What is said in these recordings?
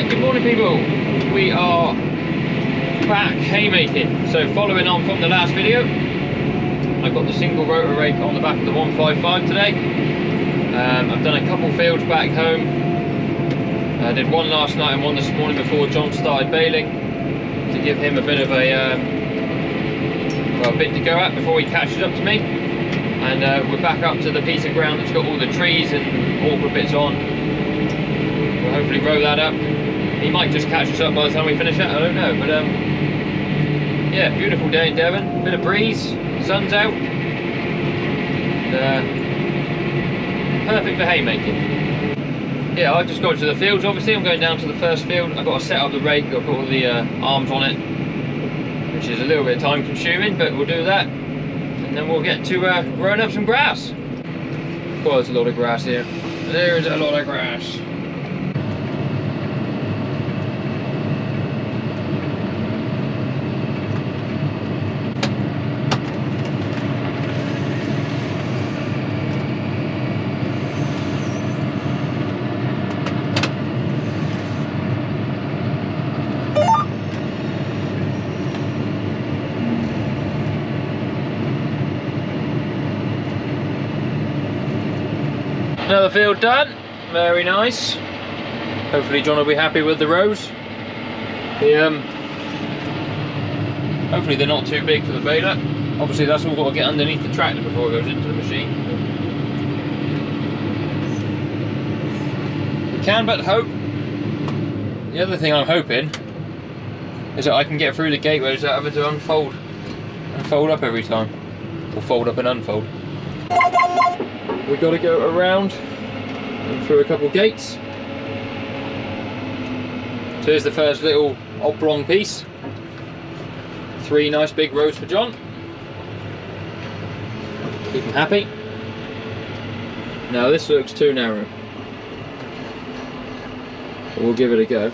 Right, good morning people. We are back haymaking. So following on from the last video, I've got the single rotor rake on the back of the 155 today. I've done a couple fields back home. I did one last night and one this morning before John started baling, to give him a bit of a bit to go at before he catches up to me. And we're back up to the piece of ground that's got all the trees and awkward bits on. We'll hopefully row that up. He might just catch us up by the time we finish that, I don't know. But yeah, beautiful day in Devon. Bit of breeze, sun's out. Perfect for haymaking. Yeah, I've just got to the fields. Obviously, I'm going down to the first field. I've got to set up the rake. I've got all the arms on it, which is a little bit time consuming, but we'll do that. And then we'll get to growing up some grass. Well, there's a lot of grass here. There's a lot of grass. Another field done, very nice. Hopefully John will be happy with the rows. Hopefully they're not too big for the baler. Obviously that's all got to get underneath the tractor before it goes into the machine. We can but hope. The other thing I'm hoping is that I can get through the gate without having to unfold and fold up every time. Or fold up and unfold. We've got to go around and through a couple of gates. So here's the first little oblong piece. 3 nice big rows for John. Keep him happy. Now this looks too narrow. But we'll give it a go.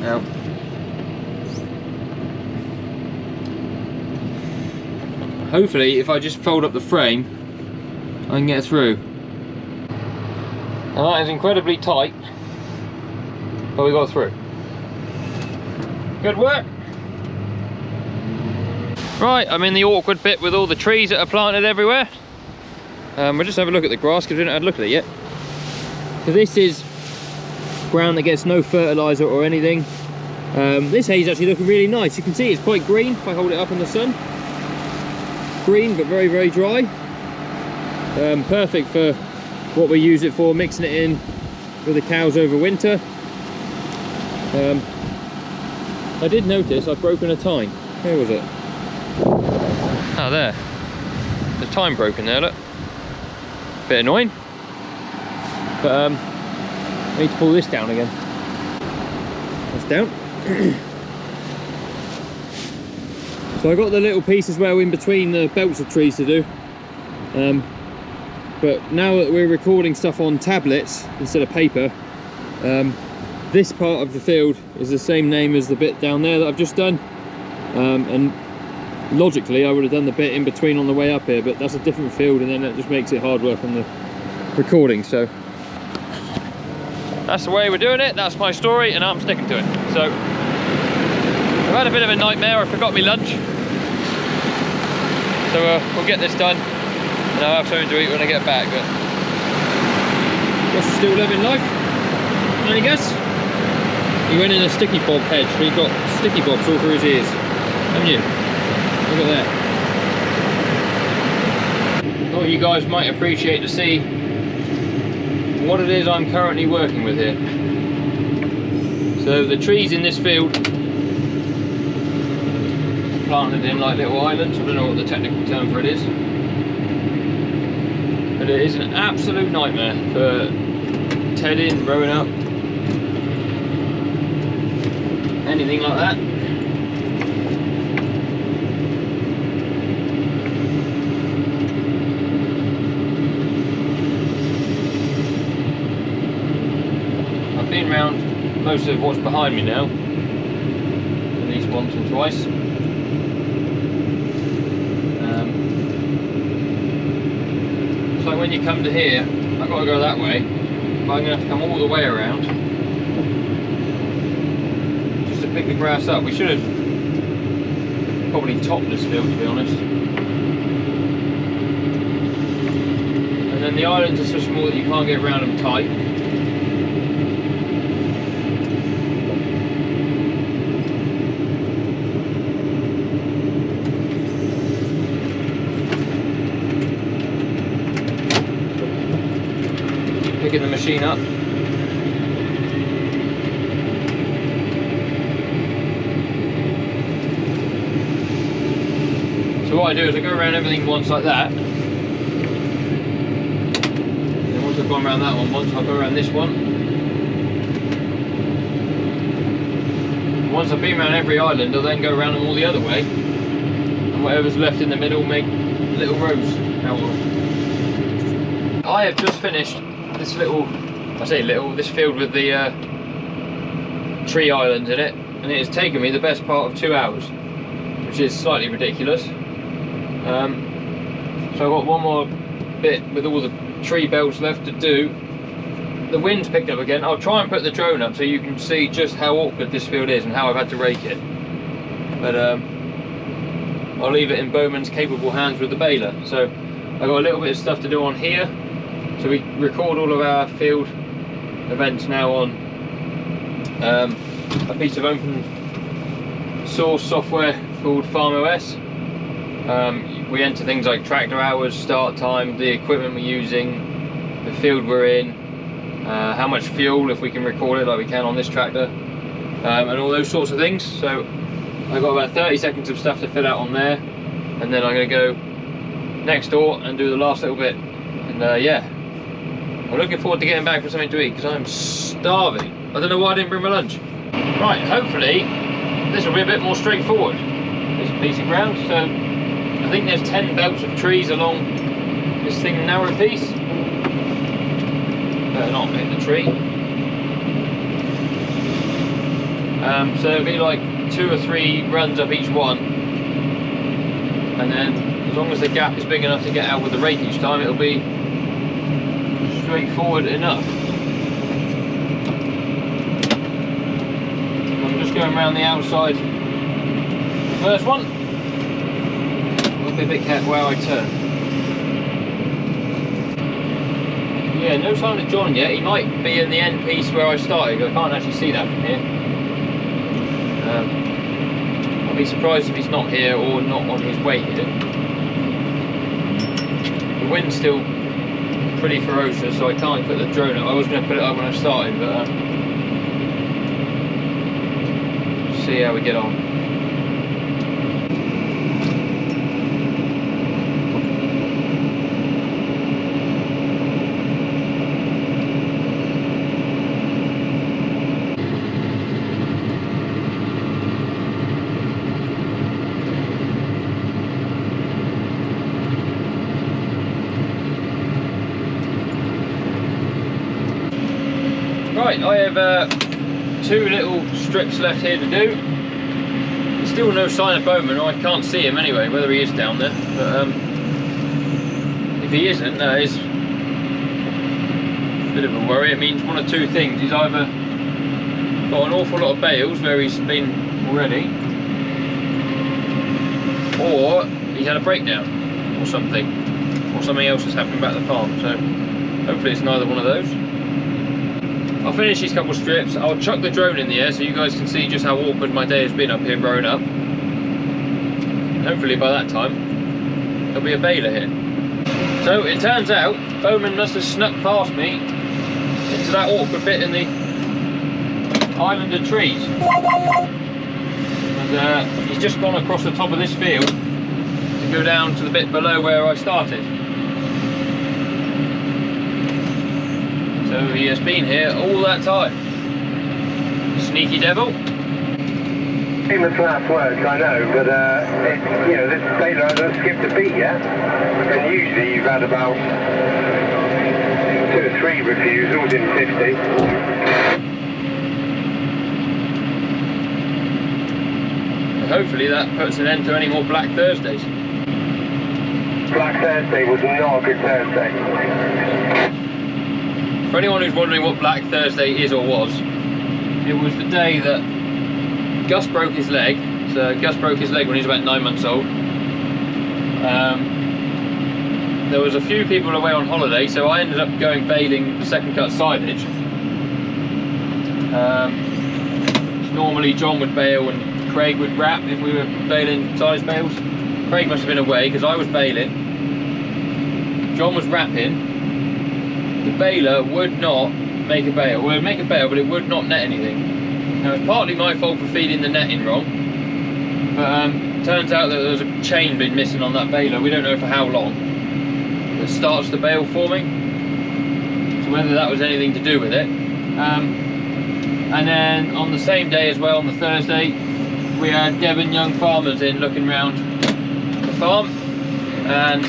Now, hopefully, if I just fold up the frame, I can get through. Now that is incredibly tight, but we got through. Good work. Right, I'm in the awkward bit with all the trees that are planted everywhere. We'll just have a look at the grass because we haven't had a look at it yet. So this is ground that gets no fertiliser or anything. This hay is actually looking really nice. You can see it's quite green if I hold it up in the sun. Green but very, very dry. Perfect for what we use it for, mixing it in with the cows over winter. I did notice I've broken a tine. Where was it? Oh, there. The tine broken there, look. Bit annoying. But I need to pull this down again. That's down. So I got the little piece as well in between the belts of trees to do. But now that we're recording stuff on tablets instead of paper, this part of the field is the same name as the bit down there that I've just done. And logically I would have done the bit in between on the way up here, but that's a different field and then that just makes it hard work on the recording. So that's the way we're doing it, that's my story and I'm sticking to it. So I've had a bit of a nightmare, I forgot my lunch. So we'll get this done and I'll have something to eat when I get back. But Josh is still living life. Any guess? He went in a sticky bob hedge, but he's got sticky bobs all through his ears. Haven't you? Look at that. Thought you guys might appreciate to see what it is I'm currently working with here. So the trees in this field planted in like little islands. I don't know what the technical term for it is, but it is an absolute nightmare for tedding, rowing up, anything like that. I've been round most of what's behind me now, at least once or twice. It's like when you come to here, I've got to go that way, but I'm going to have to come all the way around just to pick the grass up. We should have probably topped this field, to be honest. And then the islands are so small that you can't get around them tight. Picking the machine up. So what I do is I go around everything once like that. And once I've gone around that one once, I'll go around this one. And once I've been around every island, I'll then go around them all the other way. And whatever's left in the middle, make little rows out of. I have just finished this this field with the tree islands in it, and it has taken me the best part of 2 hours, which is slightly ridiculous. So I've got one more bit with all the tree belts left to do. The wind's picked up again. I'll try and put the drone up so you can see just how awkward this field is and how I've had to rake it. But I'll leave it in Bowman's capable hands with the baler. So I've got a little bit of stuff to do on here. So we record all of our field events now on a piece of open source software called FarmOS. We enter things like tractor hours, start time, the equipment we're using, the field we're in, how much fuel, if we can record it like we can on this tractor, and all those sorts of things. So I've got about 30 seconds of stuff to fill out on there, and then I'm going to go next door and do the last little bit. And yeah, I'm looking forward to getting back for something to eat because I'm starving. I don't know why I didn't bring my lunch. Right, hopefully this will be a bit more straightforward. This piece of ground, so I think there's 10 belts of trees along this thin narrow piece. Better not hit the tree. So it'll be like 2 or 3 runs up each one, and then as long as the gap is big enough to get out with the rake each time, it'll be straightforward enough. I'm just going around the outside. The first one, I'll be a bit careful where I turn. Yeah, no sign of John yet. He might be in the end piece where I started. I can't actually see that from here. I'll be surprised if he's not here or not on his way here. The wind's still pretty ferocious, so I can't put the drone up. I was going to put it up when I started, but see how we get on. Right, I have 2 little strips left here to do. There's still no sign of Bowman. I can't see him anyway, whether he is down there. But if he isn't, that is a bit of a worry. It means one of 2 things. He's either got an awful lot of bales where he's been already, or he's had a breakdown or something else has happened back at the farm. So hopefully it's neither one of those. I'll finish these couple strips. I'll chuck the drone in the air so you guys can see just how awkward my day has been up here growing up. And hopefully by that time there'll be a baler here. So it turns out Bowman must have snuck past me into that awkward bit in the island of trees. And he's just gone across the top of this field to go down to the bit below where I started. So he has been here all that time. Sneaky devil. Famous last words, I know, but you know, this baler hasn't skipped a beat yet. And usually you've had about 2 or 3 refusals in 50. And hopefully that puts an end to any more Black Thursdays. Black Thursday was not a good Thursday. For anyone who's wondering what Black Thursday is or was, it was the day that Gus broke his leg. So Gus broke his leg when he was about 9 months old. There was a few people away on holiday, so I ended up going baling the second cut silage. Normally John would bale and Craig would wrap if we were baling silage bales. Craig must have been away because I was baling. John was wrapping. The baler would not make a bale. Well, it would make a bale, but it would not net anything. Now, it's partly my fault for feeding the netting wrong, but turns out that there was a chain been missing on that baler. We don't know for how long. It starts the bale forming, so whether that was anything to do with it. And then on the same day as well, on the Thursday, we had Devon young farmers in looking around the farm, and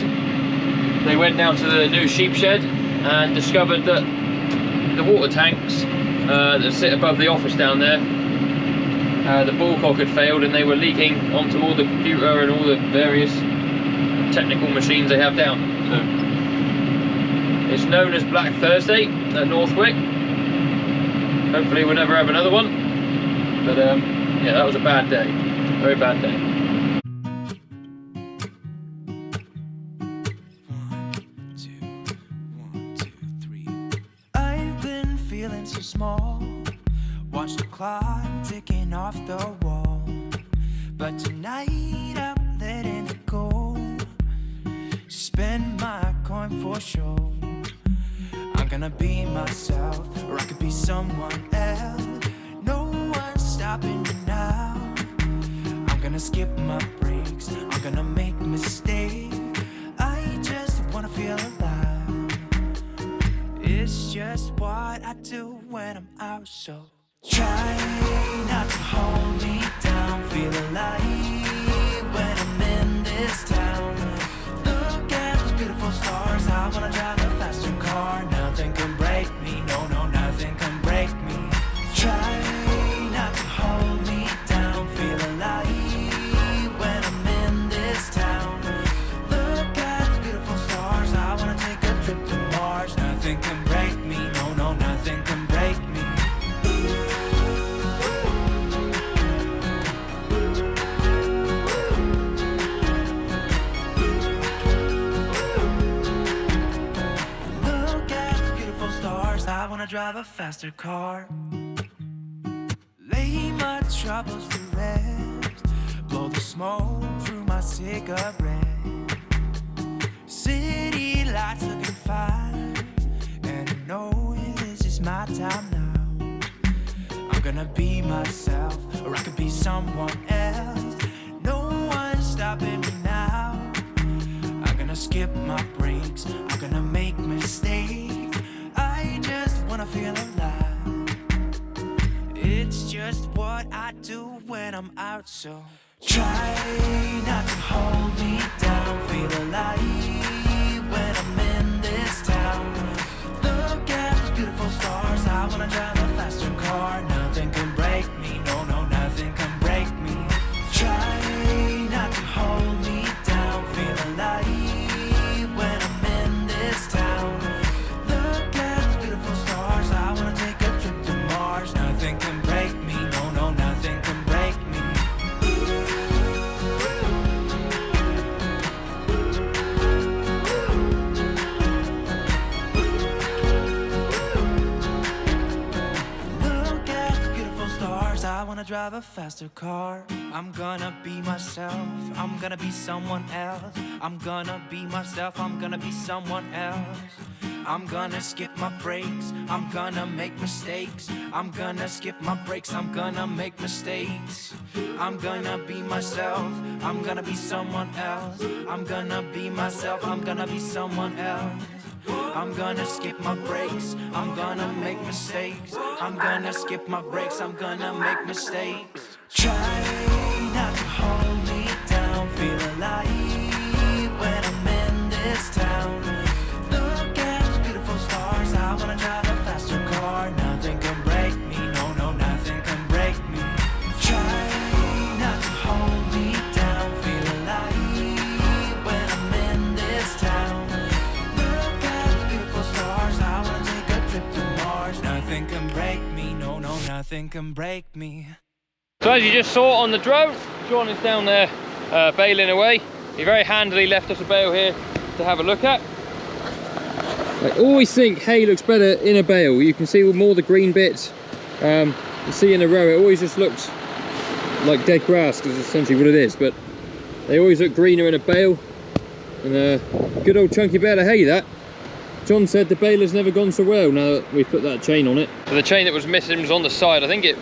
they went down to the new sheep shed and discovered that the water tanks that sit above the office down there, the bullcock had failed and they were leaking onto all the computer and all the various technical machines they have down. So it's known as Black Thursday at Northwick. Hopefully we'll never have another one. But yeah, that was a bad day. Very bad day. So small, watch the clock ticking off the wall, but tonight I'm letting it go. Spend my coin for sure. I'm gonna be myself, or I could be someone else. No one's stopping me now. I'm gonna skip my breaks, I'm gonna make mistakes. I just wanna feel alive. It's just what I do when I'm out, so try not to hold me down. Feel alive when I'm in this town. Look at those beautiful stars. I wanna drive a faster car. Nothing can break me, no, no, nothing can break me. Try not to hold me down. Feel alive when I'm in this town. Look at those beautiful stars. I wanna take a trip to Mars. Nothing can break me, no, no, nothing can break me. Look at the beautiful stars. I wanna drive a faster car. Lay my troubles to rest. Blow the smoke through my cigarette. City lights looking fine. No, this is my time now. I'm gonna be myself, or I could be someone else. No one's stopping me now. I'm gonna skip my breaks, I'm gonna make mistakes. I just wanna feel alive. It's just what I do when I'm out, so try not to hold me down. Feel alive when I'm in this town. Look at those beautiful stars. I wanna drive a faster car. Nothing can break me, no, no, nothing can break me. Try not to hold me down. Feel alive when I'm in this town. Look at those beautiful stars. I wanna take a trip to Mars. Nothing can break me, no, no, nothing can break me. I wanna drive a faster car. I'm gonna be myself. I'm gonna be someone else. I'm gonna be myself. I'm gonna be someone else. I'm gonna skip my breaks. I'm gonna make mistakes. I'm gonna skip my breaks. I'm gonna make mistakes. I'm gonna be myself. I'm gonna be someone else. I'm gonna be myself. I'm gonna be someone else. I'm gonna skip my breaks. I'm gonna make mistakes. I'm gonna skip my breaks. I'm gonna make mistakes. Try not to hold me down. Feel alive when I'm in this town. Look at those beautiful stars. I wanna drive a faster car. Nothing can break me. No, no, nothing can break me. Try not to hold me down. Feel alive when I'm in this town. Look at those beautiful stars. I wanna take a trip to nothing can break me. No, no, nothing can break me. So as you just saw on the drone, John is down there baling away. He very handily left us a bale here to have a look at. I always think hay looks better in a bale. You can see more of the green bits. You see in a row, it always just looks like dead grass, because it's essentially what it is, but they always look greener in a bale. And a good old chunky bale of hay that. John said the baler's never gone so well now that we put that chain on it. So the chain that was missing was on the side. I think it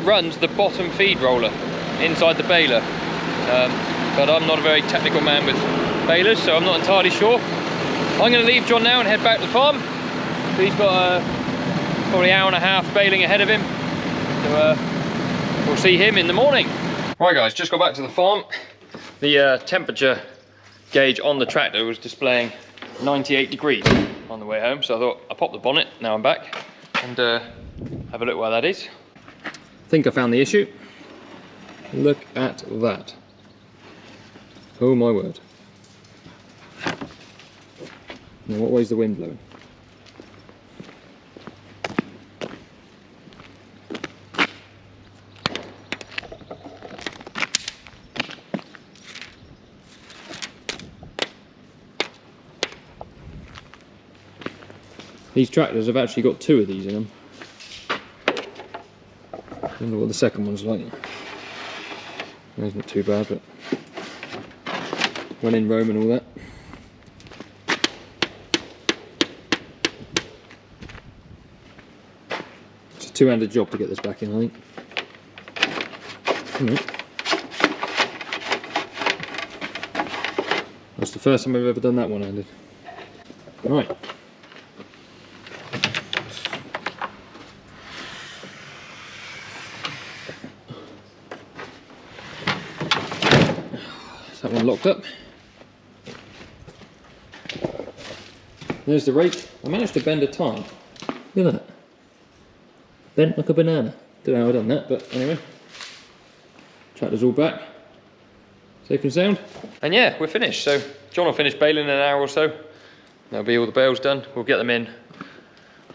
runs the bottom feed roller inside the baler. But I'm not a very technical man with balers, so I'm not entirely sure. I'm going to leave John now and head back to the farm. He's got probably an hour and a half baling ahead of him. So we'll see him in the morning. Right guys, just got back to the farm. The temperature gauge on the tractor was displaying 98 degrees on the way home, so I thought I'll pop the bonnet, now I'm back, and have a look where that is. I think I found the issue. Look at that. Oh my word. Now what way's the wind blowing? These tractors have actually got 2 of these in them. I wonder what the second one's like. It's not too bad, but when in Rome and all that. It's a 2-handed job to get this back in, I think. That's the first time I've ever done that one-handed. Right. That one locked up. There's the rake. I managed to bend a tine. Look at that. Bent like a banana. Don't know how I've done that, but anyway. Tractor's all back. Safe and sound. And yeah, we're finished. So John will finish baling in an hour or so. That'll be all the bales done. We'll get them in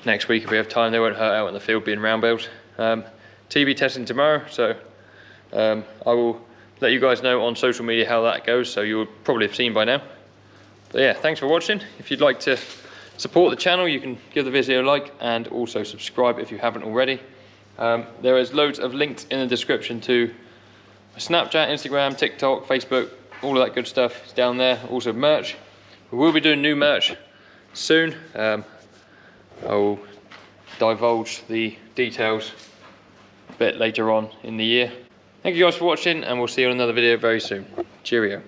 next week if we have time. They won't hurt out in the field being round bales. TB testing tomorrow, so I will let you guys know on social media how that goes, so you'll probably have seen by now. But yeah, thanks for watching. If you'd like to support the channel, you can give the video a like and also subscribe if you haven't already. There is loads of links in the description to Snapchat, Instagram, TikTok, Facebook, all of that good stuff is down there. Also merch. We will be doing new merch soon. I will divulge the details a bit later on in the year. Thank you guys for watching, and we'll see you on another video very soon. Cheerio.